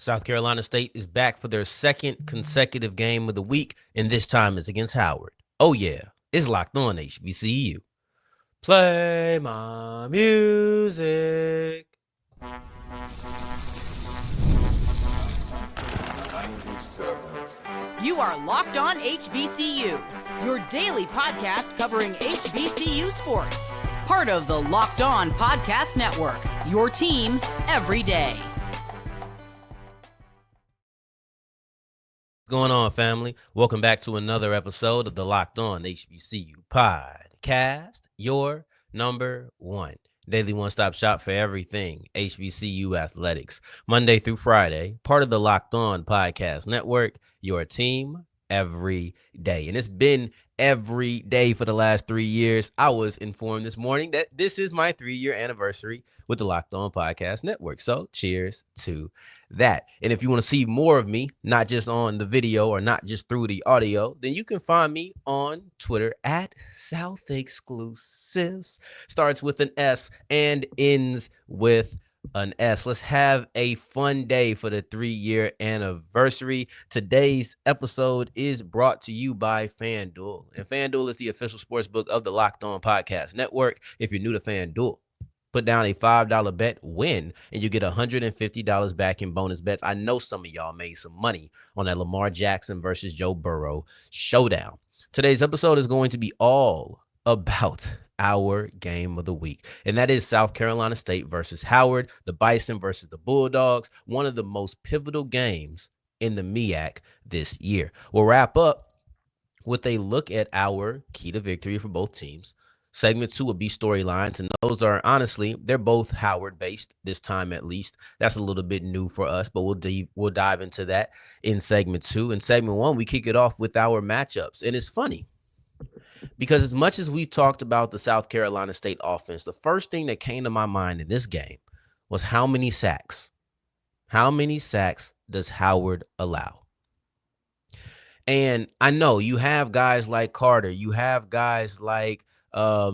South Carolina State is back for their second consecutive game of the week, and this time it's against Howard. Oh, yeah, it's locked on HBCU. Play my music. You are Locked On HBCU, your daily podcast covering HBCU sports. Part of the Locked On Podcast Network, your team every day. What's going on, family? Welcome back to another episode of the Locked On HBCU podcast, your number one daily one-stop shop for everything HBCU athletics, Monday through Friday, part of the Locked On Podcast Network, your team every day. And it's been every day for the last 3 years. I was informed this morning that this is my 3-year anniversary with the Locked On Podcast Network. So cheers to that. And if you want to see more of me, not just on the video or not just through the audio, then you can find me on Twitter at South Exclusives. Starts with an S and ends with an S. Let's have a fun day for the 3-year anniversary. Today's episode is brought to you by FanDuel. And FanDuel is the official sportsbook of the Locked On Podcast Network. If you're new to FanDuel, put down a $5 bet, win, and you get $150 back in bonus bets. I know some of y'all made some money on that Lamar Jackson versus Joe Burrow showdown. Today's episode is going to be all about our game of the week, and that is South Carolina State versus Howard, the Bison versus the Bulldogs, one of the most pivotal games in the MEAC this year. We'll wrap up with a look at our key to victory for both teams. Segment 2 will be storylines, and those are, honestly, they're both Howard-based this time at least. That's a little bit new for us, but we'll dive into that in Segment 2. In Segment 1, we kick it off with our matchups, and it's funny because as much as we talked about the South Carolina State offense, the first thing that came to my mind in this game was how many sacks. How many sacks does Howard allow? And I know you have guys like Carter, you have guys like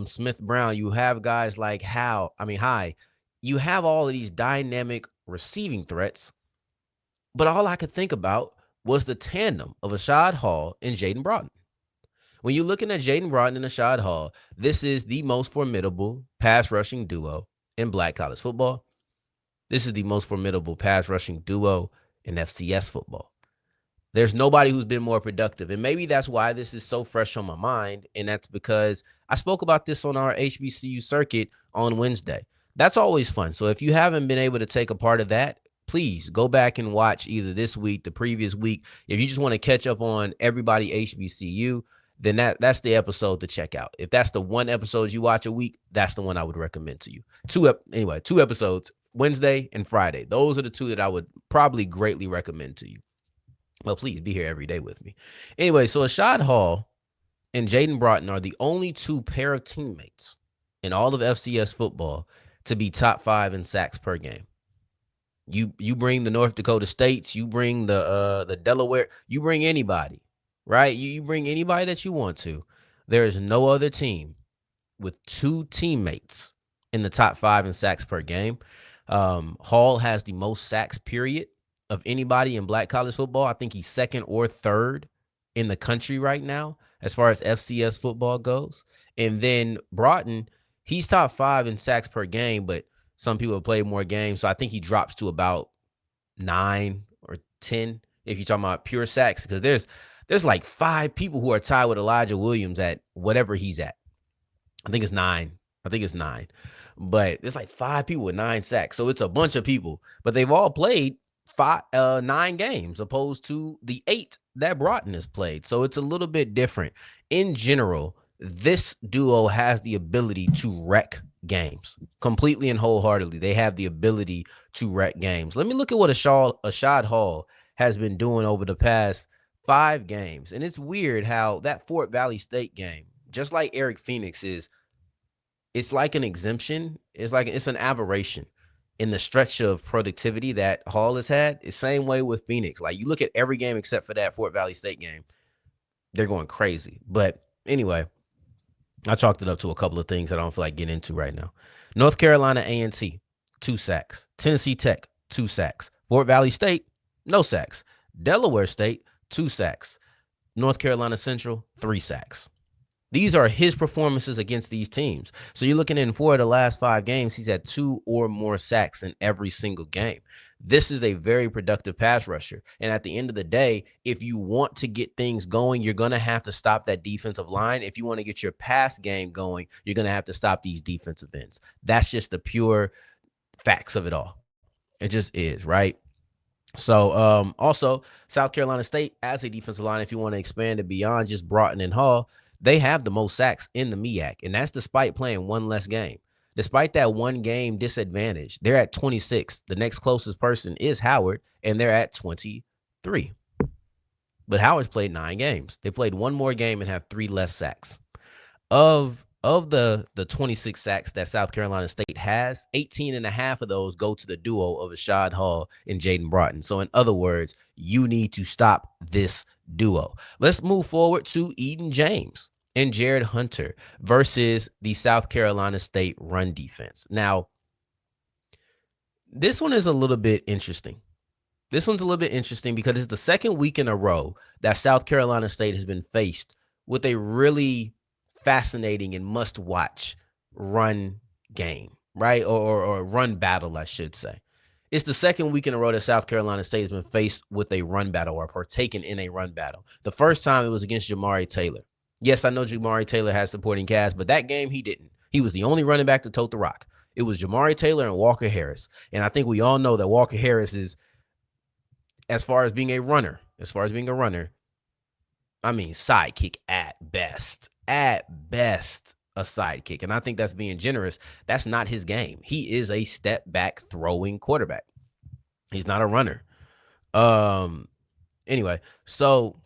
Smith Brown, you have guys like High. You have all of these dynamic receiving threats, but all I could think about was the tandem of Ashaad Hall and Jayden Broughton. When you're looking at Jayden Broughton and Ashaad Hall, this is the most formidable pass rushing duo in Black college football. This is the most formidable pass rushing duo in FCS football. There's nobody who's been more productive, and maybe that's why this is so fresh on my mind, and that's because I spoke about this on our HBCU circuit on Wednesday. That's always fun. So if you haven't been able to take a part of that, please go back and watch either this week, the previous week. If you just want to catch up on everybody HBCU, then that's the episode to check out. If that's the one episode you watch a week, that's the one I would recommend to you. Two episodes, Wednesday and Friday. Those are the two that I would probably greatly recommend to you. Well, please be here every day with me. Anyway, so Ashaad Hall and Jayden Broughton are the only two pair of teammates in all of FCS football to be top 5 in sacks per game. You bring the North Dakota States, you bring the Delaware, you bring anybody, right? You bring anybody that you want to. There is no other team with two teammates in the top 5 in sacks per game. Hall has the most sacks, period, of anybody in Black college football. I think he's second or third in the country right now as far as FCS football goes. And then Broughton, he's top 5 in sacks per game, but some people have played more games, so I think he drops to about 9 or 10 if you're talking about pure sacks, because there's like 5 people who are tied with Elijah Williams at whatever he's at. I think it's 9. But there's like 5 people with 9 sacks, so it's a bunch of people. But they've all played 9 games opposed to the 8 that Broughton has played. So it's a little bit different. In general, this duo has the ability to wreck games completely and wholeheartedly. They have the ability to wreck games. Let me look at what Ashaad Hall has been doing over the past 5 games. And it's weird how that Fort Valley State game, just like Eric Phoenix it's like an exemption. It's an aberration in the stretch of productivity that Hall has had. It's the same way with Phoenix. Like, you look at every game except for that Fort Valley State game, they're going crazy. But anyway, I chalked it up to a couple of things that I don't feel like getting into right now. North Carolina A&T, 2 sacks. Tennessee Tech, 2 sacks. Fort Valley State, No sacks. Delaware State, 2 sacks. North Carolina Central, 3 sacks. These are his performances against these teams. So you're looking in 4 of the last 5 games, he's had 2 or more sacks in every single game. This is a very productive pass rusher. And at the end of the day, if you want to get things going, you're going to have to stop that defensive line. If you want to get your pass game going, you're going to have to stop these defensive ends. That's just the pure facts of it all. It just is, right? So, also South Carolina State as a defensive line, if you want to expand it beyond just Broughton and Hall, they have the most sacks in the MEAC, and that's despite playing one less game. Despite that one game disadvantage, they're at 26. The next closest person is Howard, and they're at 23. But Howard's played 9 games. They played one more game and have 3 less sacks. Of the 26 sacks that South Carolina State has, 18 and a half of those go to the duo of Ashaad Hall and Jayden Broughton. So in other words, you need to stop this duo. Let's move forward to Eden James and Jarrett Hunter versus the South Carolina State run defense. Now, this one is a little bit interesting. This one's a little bit interesting because it's the second week in a row that South Carolina State has been faced with a really fascinating and must-watch run game, right? Or run battle, I should say. It's the second week in a row that South Carolina State has been faced with a run battle or partaken in a run battle. The first time it was against Jamari Taylor. Yes, I know Jamari Taylor has supporting cast, but that game he didn't. He was the only running back to tote the rock. It was Jamari Taylor and Walker Harris. And I think we all know that Walker Harris is, as far as being a runner, sidekick at best. At best, a sidekick. And I think that's being generous. That's not his game. He is a step back throwing quarterback. He's not a runner. Anyway, so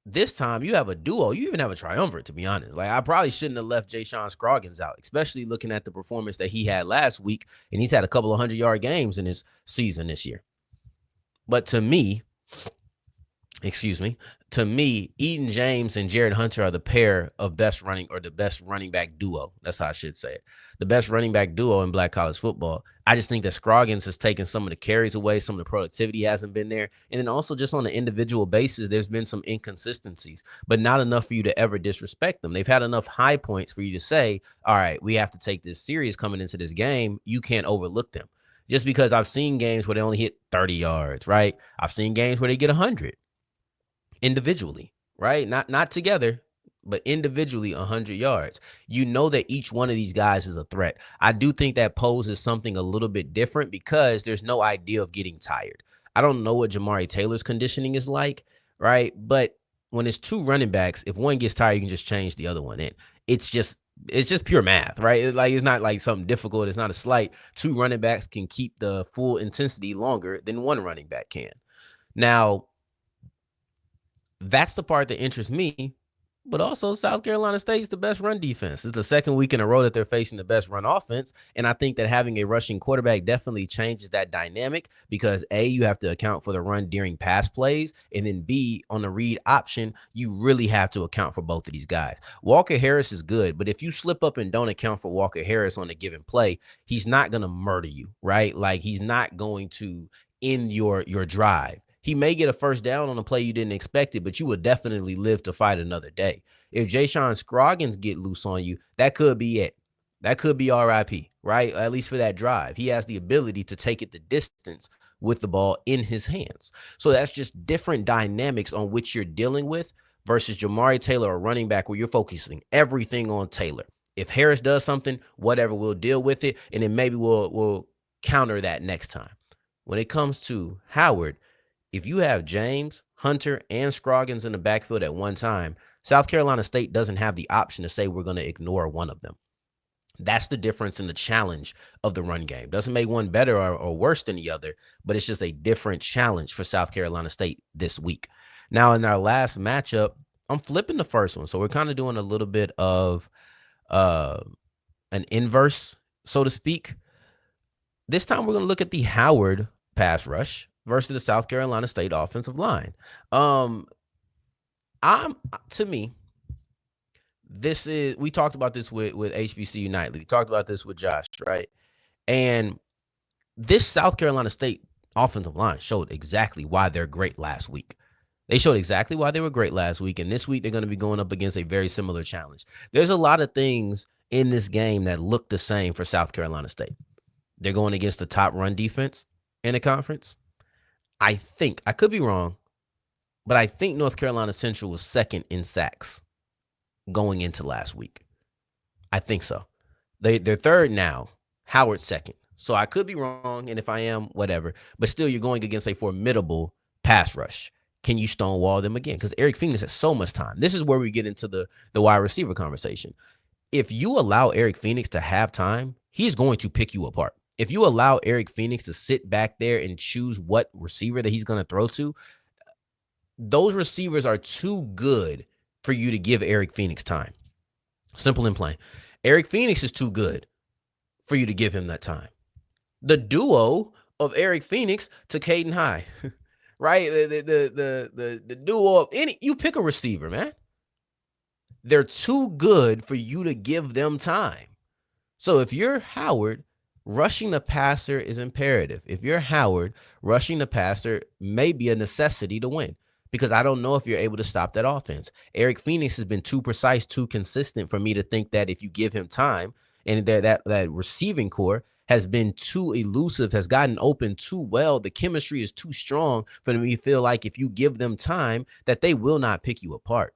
this time you have a duo. You even have a triumvirate, to be honest. Like, I probably shouldn't have left Ja'Shawn Scroggins out, especially looking at the performance that he had last week. And he's had a couple of 100-yard games in his season this year. But to me, Eden James and Jarrett Hunter are the pair of the best running back duo. That's how I should say it. The best running back duo in Black college football. I just think that Scroggins has taken some of the carries away. Some of the productivity hasn't been there. And then also just on an individual basis, there's been some inconsistencies, but not enough for you to ever disrespect them. They've had enough high points for you to say, all right, we have to take this serious coming into this game. You can't overlook them. Just because I've seen games where they only hit 30 yards, right? I've seen games where they get 100 individually, right? Not together, but individually 100 yards. You know that each one of these guys is a threat. I do think that poses something a little bit different because there's no idea of getting tired. I don't know what Jamari Taylor's conditioning is like, right? But when it's 2 running backs, if one gets tired, you can just change the other one in. It's just pure math, right? It's not like something difficult. It's not a slight. 2 running backs can keep the full intensity longer than 1 running back can. Now, that's the part that interests me. But also, South Carolina State's the best run defense. It's the second week in a row that they're facing the best run offense. And I think that having a rushing quarterback definitely changes that dynamic because, A, you have to account for the run during pass plays. And then, B, on the read option, you really have to account for both of these guys. Walker Harris is good, but if you slip up and don't account for Walker Harris on a given play, he's not going to murder you, right? Like, he's not going to end your drive. He may get a first down on a play you didn't expect it, but you will definitely live to fight another day. If Ja'Shawn Scroggins get loose on you, that could be it. That could be RIP, right? At least for that drive. He has the ability to take it the distance with the ball in his hands. So that's just different dynamics on which you're dealing with versus Jamari Taylor, a running back where you're focusing everything on Taylor. If Harris does something, whatever, we'll deal with it, and then maybe we'll counter that next time. When it comes to Howard, if you have James, Hunter, and Scroggins in the backfield at one time, South Carolina State doesn't have the option to say we're going to ignore one of them. That's the difference in the challenge of the run game. Doesn't make one better or worse than the other, but it's just a different challenge for South Carolina State this week. Now, in our last matchup, I'm flipping the first one. So we're kind of doing a little bit of an inverse, so to speak. This time we're going to look at the Howard pass rush versus the South Carolina State offensive line. To me, we talked about this with HBCU Nightly. We talked about this with Josh, right? And this South Carolina State offensive line showed exactly why they're great last week. They showed exactly why they were great last week, and this week they're going to be going up against a very similar challenge. There's a lot of things in this game that look the same for South Carolina State. They're going against the top run defense in the conference. I think, I could be wrong, but I think North Carolina Central was second in sacks going into last week. I think so. They're third now. Howard second. So I could be wrong, and if I am, whatever. But still, you're going against a formidable pass rush. Can you stonewall them again? Because Eric Phoenix has so much time. This is where we get into the wide receiver conversation. If you allow Eric Phoenix to have time, he's going to pick you apart. If you allow Eric Phoenix to sit back there and choose what receiver that he's going to throw to, those receivers are too good for you to give Eric Phoenix time. Simple and plain. Eric Phoenix is too good for you to give him that time. The duo of Eric Phoenix to Caden High, right? The duo of you pick a receiver, man. They're too good for you to give them time. So if you're Howard, rushing the passer is imperative. If you're Howard, rushing the passer may be a necessity to win, because I don't know if you're able to stop that offense. Eric Phoenix has been too precise, too consistent for me to think that if you give him time, and that receiving core has been too elusive, has gotten open too well, the chemistry is too strong for me to feel like if you give them time, that they will not pick you apart.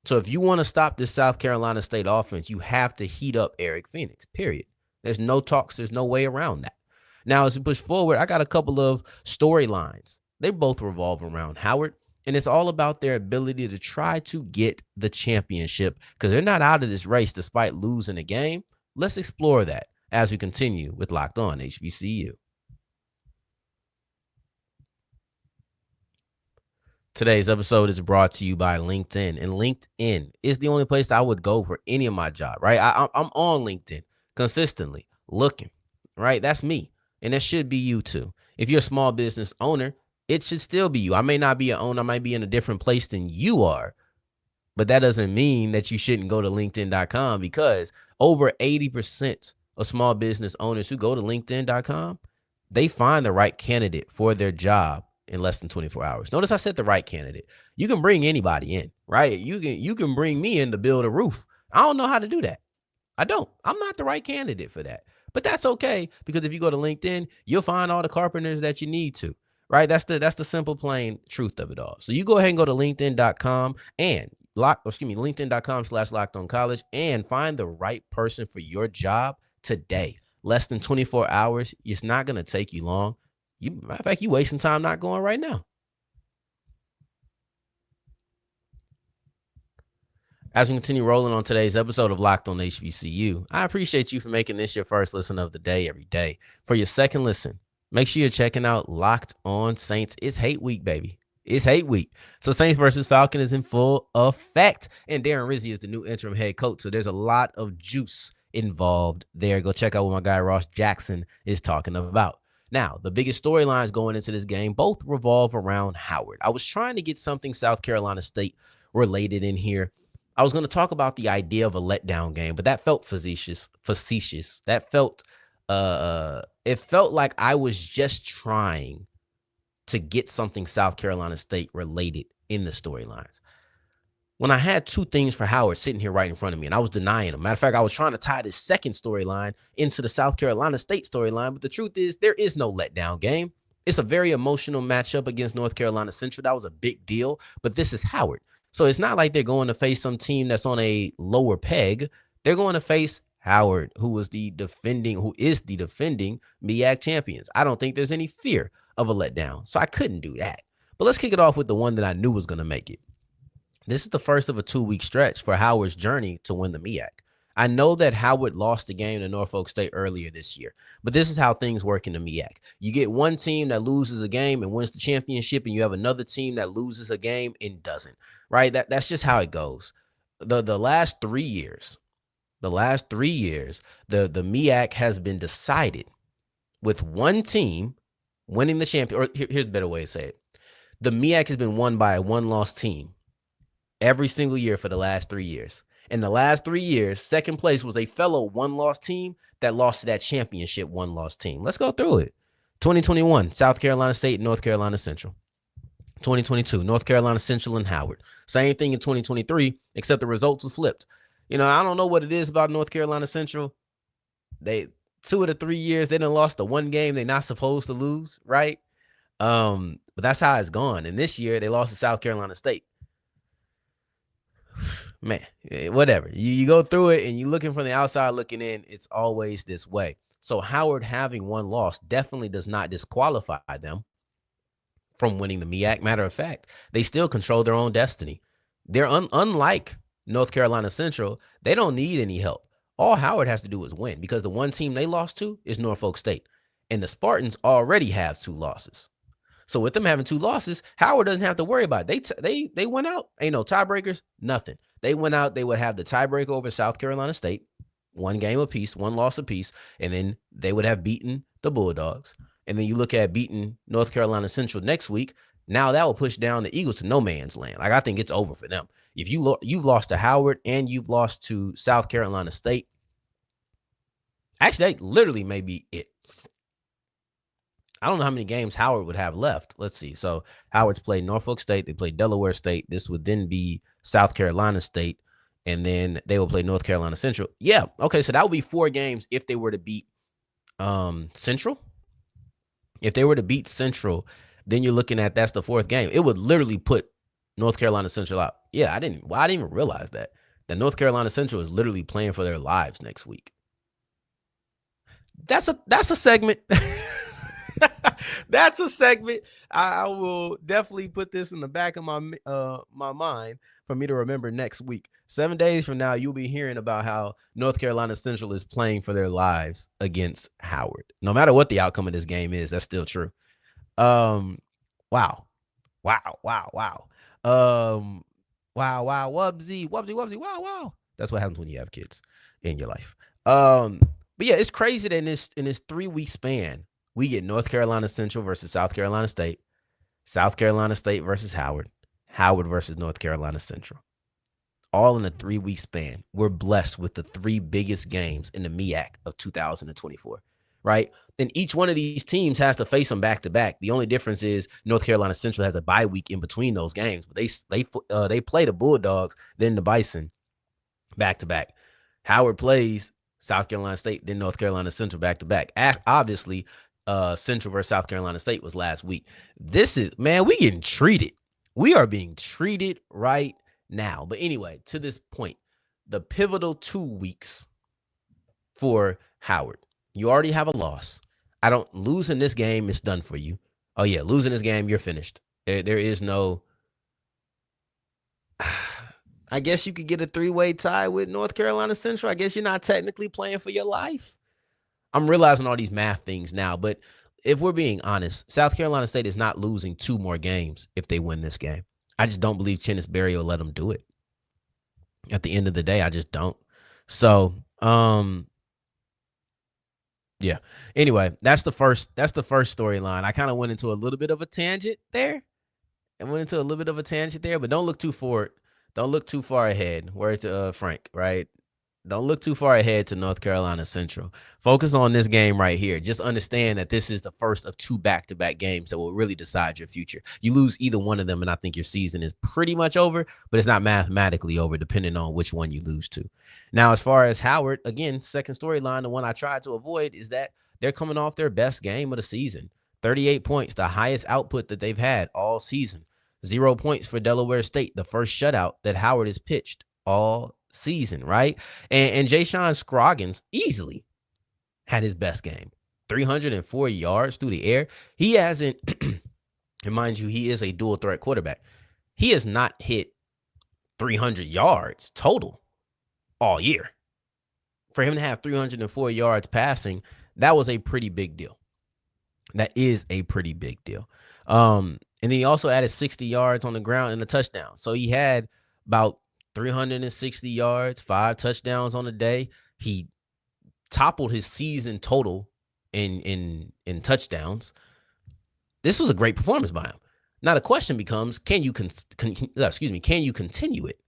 So if you want to stop this South Carolina State offense, you have to heat up Eric Phoenix, period. There's no talks. There's no way around that. Now, as we push forward, I got a couple of storylines. They both revolve around Howard, and it's all about their ability to try to get the championship, because they're not out of this race despite losing a game. Let's explore that as we continue with Locked On HBCU. Today's episode is brought to you by LinkedIn, and LinkedIn is the only place I would go for any of my job, right? I'm on LinkedIn consistently looking, right? That's me, and that should be you too. If you're a small business owner, it should still be you. I may not be an owner. I might be in a different place than you are, but that doesn't mean that you shouldn't go to LinkedIn.com, because over 80% of small business owners who go to LinkedIn.com, they find the right candidate for their job in less than 24 hours. Notice I said the right candidate. You can bring anybody in, right? You can bring me in to build a roof. I don't know how to do that. I don't. I'm not the right candidate for that. But that's okay, because if you go to LinkedIn, you'll find all the carpenters that you need to, right? That's the simple, plain truth of it all. So you go ahead and go to LinkedIn.com and LinkedIn.com/LockedOnCollege and find the right person for your job today. Less than 24 hours. It's not going to take you long. Matter of fact, you wasting time not going right now. As we continue rolling on today's episode of Locked On HBCU, I appreciate you for making this your first listen of the day every day. For your second listen, make sure you're checking out Locked On Saints. It's hate week, baby. It's hate week. So Saints versus Falcon is in full effect, and Darren Rizzi is the new interim head coach. So there's a lot of juice involved there. Go check out what my guy Ross Jackson is talking about. Now, the biggest storylines going into this game both revolve around Howard. I was trying to get something South Carolina State related in here. I was going to talk about the idea of a letdown game, but that felt facetious. That felt, it felt like I was just trying to get something South Carolina State related in the storylines, when I had two things for Howard sitting here right in front of me, and I was denying them. Matter of fact, I was trying to tie this second storyline into the South Carolina State storyline, but the truth is there is no letdown game. It's a very emotional matchup against North Carolina Central. That was a big deal, but this is Howard. So it's not like they're going to face some team that's on a lower peg. They're going to face Howard, who is the defending MEAC champions. I don't think there's any fear of a letdown, so I couldn't do that. But let's kick it off with the one that I knew was going to make it. This is the first of a 2-week stretch for Howard's journey to win the MEAC. I know that Howard lost the game to Norfolk State earlier this year, but this is how things work in the MEAC. You get one team that loses a game and wins the championship, and you have another team that loses a game and doesn't, right? That's just how it goes. The last 3 years, the MEAC has been decided with one team winning the champion. Or here's a better way to say it. The MEAC has been won by a one-loss team every single year for the last 3 years. In the last 3 years, second place was a fellow one-loss team that lost to that championship one-loss team. Let's go through it. 2021, South Carolina State, North Carolina Central. 2022, North Carolina Central and Howard. Same thing in 2023, except the results was flipped. I don't know what it is about North Carolina Central. They 2 of the 3 years they done lost the one game they're not supposed to lose, right? But that's how it's gone. And this year they lost to South Carolina State. Man, whatever. You go through it and you're looking from the outside looking in, it's always this way. So Howard having one loss definitely does not disqualify them from winning the MEAC. Matter of fact, they still control their own destiny. They're unlike North Carolina Central. They don't need any help. All Howard has to do is win, because the one team they lost to is Norfolk State. And the Spartans already have 2 losses. So with them having 2 losses, Howard doesn't have to worry about it. They went out. Ain't no tiebreakers, nothing. They went out. They would have the tiebreaker over South Carolina State, 1 game apiece, 1 loss apiece, and then they would have beaten the Bulldogs. And then you look at beating North Carolina Central next week. Now that will push down the Eagles to no man's land. Like, I think it's over for them. If you've lost to Howard and you've lost to South Carolina State, actually, that literally may be it. I don't know how many games Howard would have left. Let's see. So Howard's played Norfolk State. They played Delaware State. This would then be South Carolina State. And then they will play North Carolina Central. Yeah. Okay. So that would be 4 games if they were to beat Central. If they were to beat Central, then you're looking at that's the 4th game. It would literally put North Carolina Central out. Yeah, I didn't even realize that North Carolina Central is literally playing for their lives next week. That's a segment. That's a segment. I will definitely put this in the back of my mind for me to remember next week. 7 days from now, you'll be hearing about how North Carolina Central is playing for their lives against Howard. No matter what the outcome of this game is, that's still true. Wow. Wubsy, wow. That's what happens when you have kids in your life. But yeah, it's crazy that in this 3-week span, we get North Carolina Central versus South Carolina State, South Carolina State versus Howard, Howard versus North Carolina Central. All in a 3-week span. We're blessed with the 3 biggest games in the MEAC of 2024, right? And each one of these teams has to face them back to back. The only difference is North Carolina Central has a bye week in between those games, but they play the Bulldogs, then the Bison back to back. Howard plays South Carolina State, then North Carolina Central back to back. Obviously, Central versus South Carolina State was last week. This is, man, we getting treated. We are being treated right now. But anyway, to this point, the pivotal 2 weeks for Howard. You already have a loss. Losing this game is done for you. Oh yeah, losing this game, you're finished. There is no, I guess you could get a 3-way tie with North Carolina Central. I guess you're not technically playing for your life. I'm realizing all these math things now, but if we're being honest, South Carolina State is not losing 2 more games if they win this game. I just don't believe Chennis Berry will let them do it. At the end of the day, I just don't. So, yeah. Anyway, that's the first storyline. I kind of went into a little bit of a tangent there. But don't look too forward. Don't look too far ahead. Where's Frank, right? Don't look too far ahead to North Carolina Central. Focus on this game right here. Just understand that this is the first of 2 back-to-back games that will really decide your future. You lose either one of them, and I think your season is pretty much over, but it's not mathematically over, depending on which one you lose to. Now, as far as Howard, again, second storyline, the one I tried to avoid is that they're coming off their best game of the season. 38 points, the highest output that they've had all season. 0 points for Delaware State, the first shutout that Howard has pitched all season, right? And Ja'Shawn Scroggins easily had his best game. 304 yards through the air. He hasn't, and mind you, he is a dual threat quarterback. He has not hit 300 yards total all year. For him to have 304 yards passing, that was a pretty big deal. That is a pretty big deal. And then he also added 60 yards on the ground and a touchdown. So he had about 360 yards, 5 touchdowns on the day. He toppled his season total in touchdowns. This was a great performance by him. Now the question becomes, can you continue it?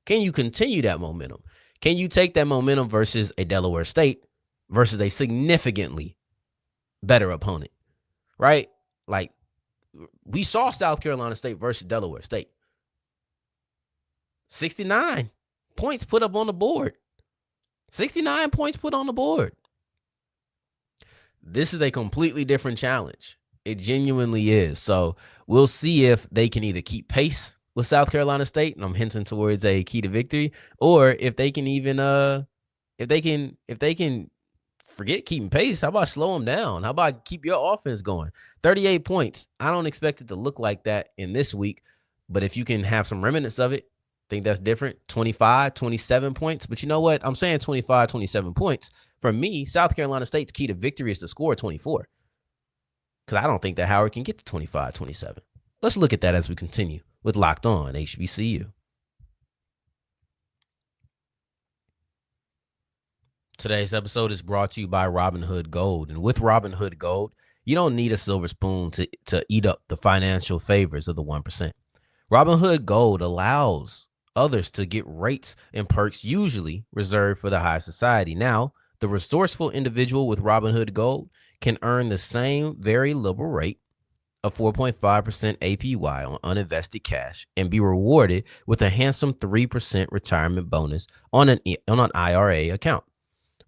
Can you continue that momentum? Can you take that momentum versus a Delaware State versus a significantly better opponent? right? Like, we saw South Carolina State versus Delaware State. 69 points put up on the board. 69 points put on the board. This is a completely different challenge. It genuinely is. So we'll see if they can either keep pace with South Carolina State, and I'm hinting towards a key to victory, or if they can even if they can forget keeping pace, how about slow them down? How about keep your offense going? 38 points. I don't expect it to look like that in this week, but if you can have some remnants of it, I think that's different. 25, 27 points. But you know what? I'm saying 25, 27 points. For me, South Carolina State's key to victory is to score 24. Because I don't think that Howard can get to 25, 27. Let's look at that as we continue with Locked On HBCU. Today's episode is brought to you by Robinhood Gold. And with Robinhood Gold, you don't need a silver spoon to eat up the financial favors of the 1%. Robinhood Gold allows others to get rates and perks usually reserved for the high society. Now, the resourceful individual with Robinhood Gold can earn the same very liberal rate of 4.5% APY on uninvested cash and be rewarded with a handsome 3% retirement bonus on an IRA account.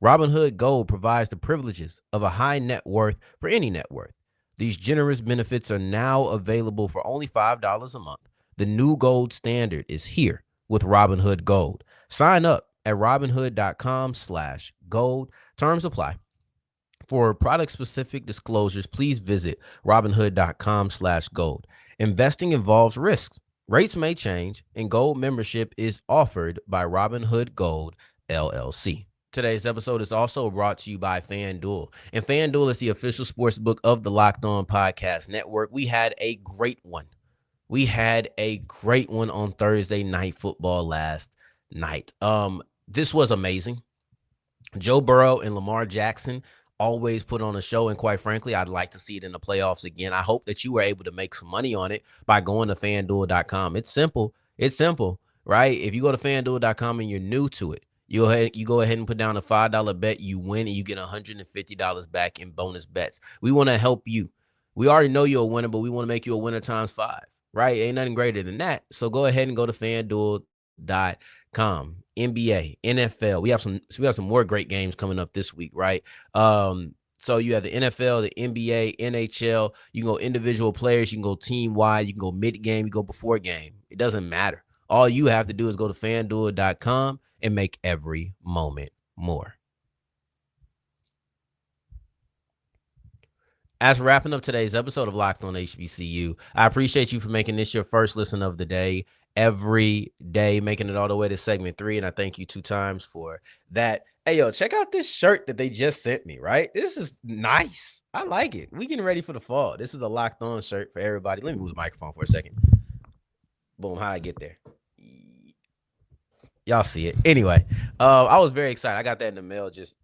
Robinhood Gold provides the privileges of a high net worth for any net worth. These generous benefits are now available for only $5 a month. The new gold standard is here with Robinhood Gold. Sign up at robinhood.com/gold. Terms apply. For product-specific disclosures, please visit robinhood.com/gold. Investing involves risks. Rates may change, and gold membership is offered by Robinhood Gold, LLC. Today's episode is also brought to you by FanDuel. And FanDuel is the official sports book of the Locked On Podcast Network. We had a great one. On Thursday Night Football last night. This was amazing. Joe Burrow and Lamar Jackson always put on a show, and quite frankly, I'd like to see it in the playoffs again. I hope that you were able to make some money on it by going to FanDuel.com. It's simple, right? If you go to FanDuel.com and you're new to it, you go ahead and put down a $5 bet, you win, and you get $150 back in bonus bets. We want to help you. We already know you're a winner, but we want to make you a winner times 5, right? Ain't nothing greater than that. So go ahead and go to FanDuel.com. NBA, NFL. We have some more great games coming up this week, right? So you have the NFL, the NBA, NHL. You can go individual players, you can go team wide, you can go mid game, you go before game. It doesn't matter. All you have to do is go to FanDuel.com and make every moment more. As we're wrapping up today's episode of Locked On HBCU, I appreciate you for making this your first listen of the day. Every day, making it all the way to segment 3, and I thank you 2 times for that. Hey, yo, check out this shirt that they just sent me, right? This is nice. I like it. We getting ready for the fall. This is a Locked On shirt for everybody. Let me move the microphone for a second. Boom, how'd I get there? Y'all see it. Anyway, I was very excited. I got that in the mail just,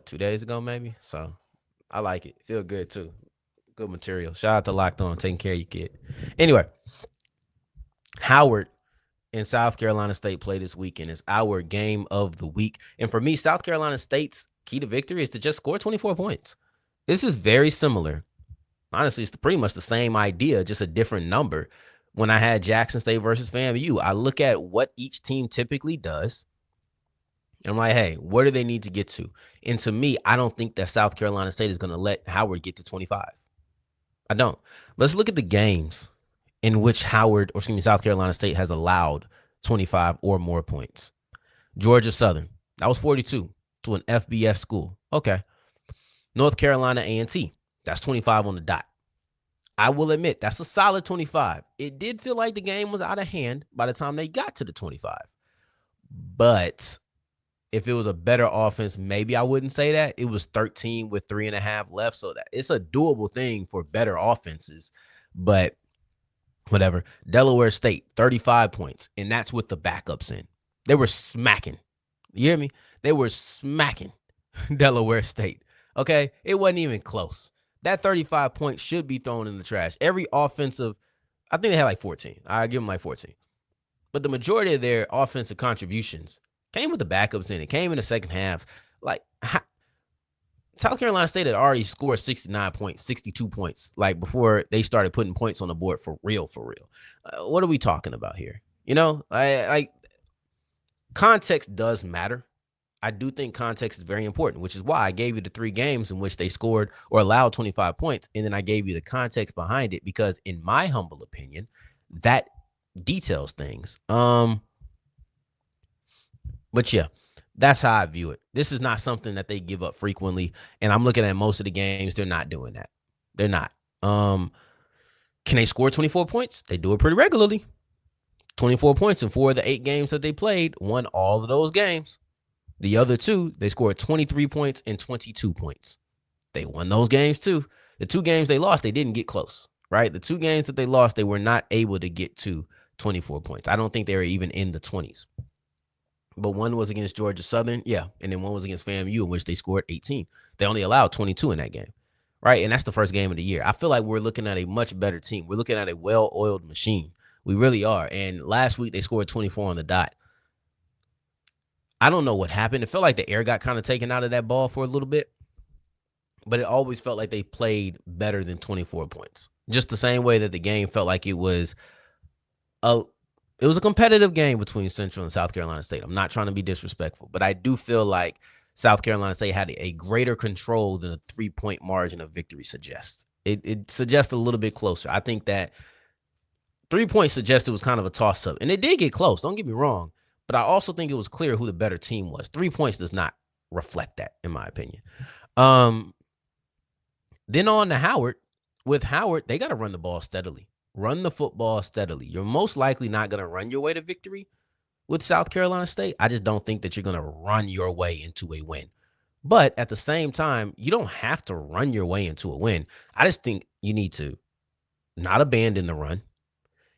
2 days ago maybe? So I like it. Feel good, too. Good material. Shout out to Locked On, taking care of your kid. Anyway, Howard and South Carolina State play this weekend. It's our game of the week. And for me, South Carolina State's key to victory is to just score 24 points. This is very similar. Honestly, it's pretty much the same idea, just a different number. When I had Jackson State versus FAMU, I look at what each team typically does. And I'm like, hey, where do they need to get to? And to me, I don't think that South Carolina State is going to let Howard get to 25. I don't. Let's look at the games in which South Carolina State has allowed 25 or more points. Georgia Southern, that was 42 to an FBS school. Okay. North Carolina A&T, that's 25 on the dot. I will admit, that's a solid 25. It did feel like the game was out of hand by the time they got to the 25. But if it was a better offense, maybe I wouldn't say that. It was 13 with 3.5 left, so that it's a doable thing for better offenses. But whatever. Delaware State, 35 points, and that's with the backups in. They were smacking. You hear me? They were smacking Delaware State. Okay? It wasn't even close. That 35 points should be thrown in the trash. Every offensive, I think they had like 14. I give them like 14. But the majority of their offensive contributions came with the backups in. It came in the second half. Like, South Carolina State had already scored 69 points, 62 points, like before they started putting points on the board for real, for real. What are we talking about here? You know, like context does matter. I do think context is very important, which is why I gave you the 3 games in which they scored or allowed 25 points. And then I gave you the context behind it because, in my humble opinion, that details things. But yeah, that's how I view it. This is not something that they give up frequently. And I'm looking at most of the games, they're not doing that. They're not. Can they score 24 points? They do it pretty regularly. 24 points in 4 of the 8 games that they played, won all of those games. The other 2, they scored 23 points and 22 points. They won those games too. The 2 games they lost, they didn't get close, right? The 2 games that they lost, they were not able to get to 24 points. I don't think they were even in the 20s. But one was against Georgia Southern, yeah, and then one was against FAMU, in which they scored 18. They only allowed 22 in that game, right? And that's the first game of the year. I feel like we're looking at a much better team. We're looking at a well-oiled machine. We really are. And last week, they scored 24 on the dot. I don't know what happened. It felt like the air got kind of taken out of that ball for a little bit, but it always felt like they played better than 24 points. Just the same way that the game felt like it was a competitive game between Central and South Carolina State. I'm not trying to be disrespectful, but I do feel like South Carolina State had a greater control than a 3-point margin of victory suggests. It suggests a little bit closer. I think that 3 points suggested was kind of a toss-up, and it did get close. Don't get me wrong. But I also think it was clear who the better team was. 3 points does not reflect that, in my opinion. Then on to Howard. With Howard, they got to run the ball steadily. Run the football steadily. You're most likely not going to run your way to victory with South Carolina State. I just don't think that you're going to run your way into a win. But at the same time, you don't have to run your way into a win. I just think you need to not abandon the run.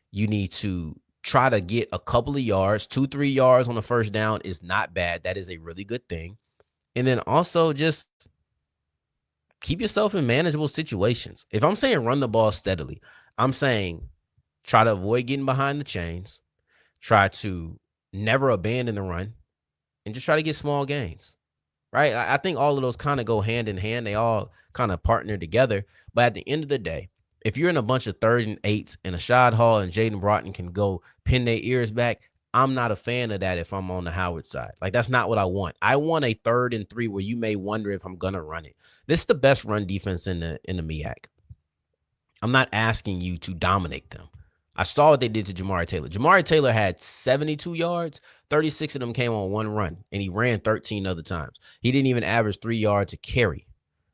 You need to try to get a couple of yards. 2-3 yards on the first down is not bad. That is a really good thing. And then also just keep yourself in manageable situations. If I'm saying run the ball steadily, I'm saying try to avoid getting behind the chains. Try to never abandon the run. And just try to get small gains. Right? I think all of those kind of go hand in hand. They all kind of partner together. But at the end of the day, if you're in a bunch of 3rd and 8s and Ashaad Hall and Jayden Broughton can go pin their ears back, I'm not a fan of that if I'm on the Howard side. Like, that's not what I want. I want a 3rd and 3 where you may wonder if I'm going to run it. This is the best run defense in the MEAC. I'm not asking you to dominate them. I saw what they did to Jamari Taylor. Jamari Taylor had 72 yards. 36 of them came on one run, and he ran 13 other times. He didn't even average 3 yards a carry.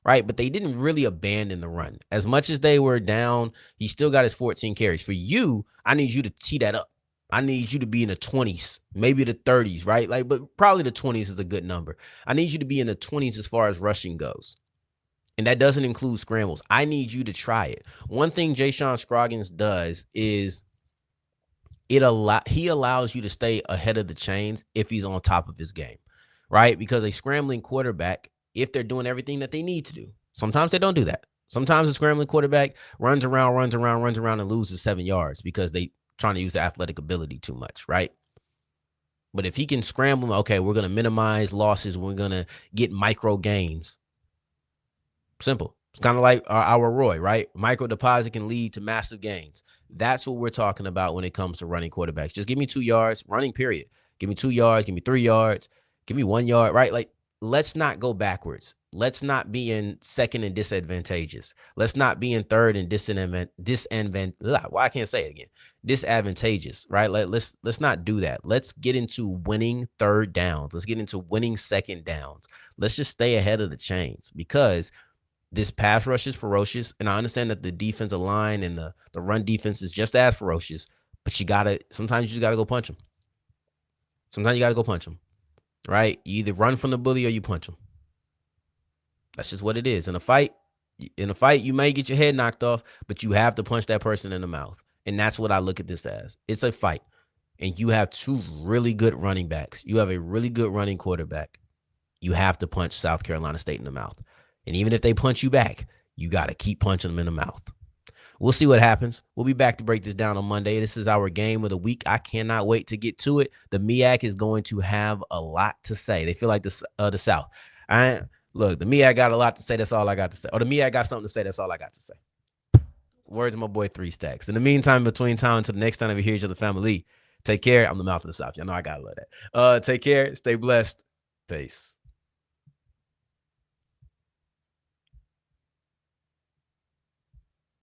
Right, but they didn't really abandon the run. As much as they were down, he still got his 14 carries. For you, I need you to tee that up. I need you to be in the 20s, maybe the 30s, right? Like, but probably the 20s is a good number. I need you to be in the 20s as far as rushing goes. And that doesn't include scrambles. I need you to try it. One thing Ja'Shawn Scroggins does is he allows you to stay ahead of the chains if he's on top of his game, right? Because a scrambling quarterback, if they're doing everything that they need to do. Sometimes they don't do that. Sometimes the scrambling quarterback runs around, and loses 7 yards because they trying to use the athletic ability too much, right? But if he can scramble, okay, we're going to minimize losses. We're going to get micro gains. Simple. It's kind of like our Roy, right? Micro deposit can lead to massive gains. That's what we're talking about when it comes to running quarterbacks. Just give me 2 yards, running period. Give me 2 yards, give me 3 yards, give me 1 yard, right? Like, let's not go backwards. Let's not be in second and disadvantageous. Let's not be in third and disadvantageous, right? Let's not do that. Let's get into winning third downs. Let's get into winning second downs. Let's just stay ahead of the chains because this pass rush is ferocious. And I understand that the defensive line and the run defense is just as ferocious, but sometimes you just got to go punch them. Sometimes you got to go punch them. Right? You either run from the bully or you punch him. That's just what it is. In a fight, you may get your head knocked off, but you have to punch that person in the mouth. And that's what I look at this as. It's a fight. And you have 2 really good running backs. You have a really good running quarterback. You have to punch South Carolina State in the mouth. And even if they punch you back, you got to keep punching them in the mouth. We'll see what happens. We'll be back to break this down on Monday. This is our game of the week. I cannot wait to get to it. The MEAC is going to have a lot to say. They feel like the South. Look, the MEAC got a lot to say. That's all I got to say. Or the MEAC got something to say. That's all I got to say. Words of my boy 3 Stacks. In the meantime, between time until the next time we hear each other, family, take care. I'm the mouth of the South. Y'all know I gotta love that. Take care. Stay blessed. Peace.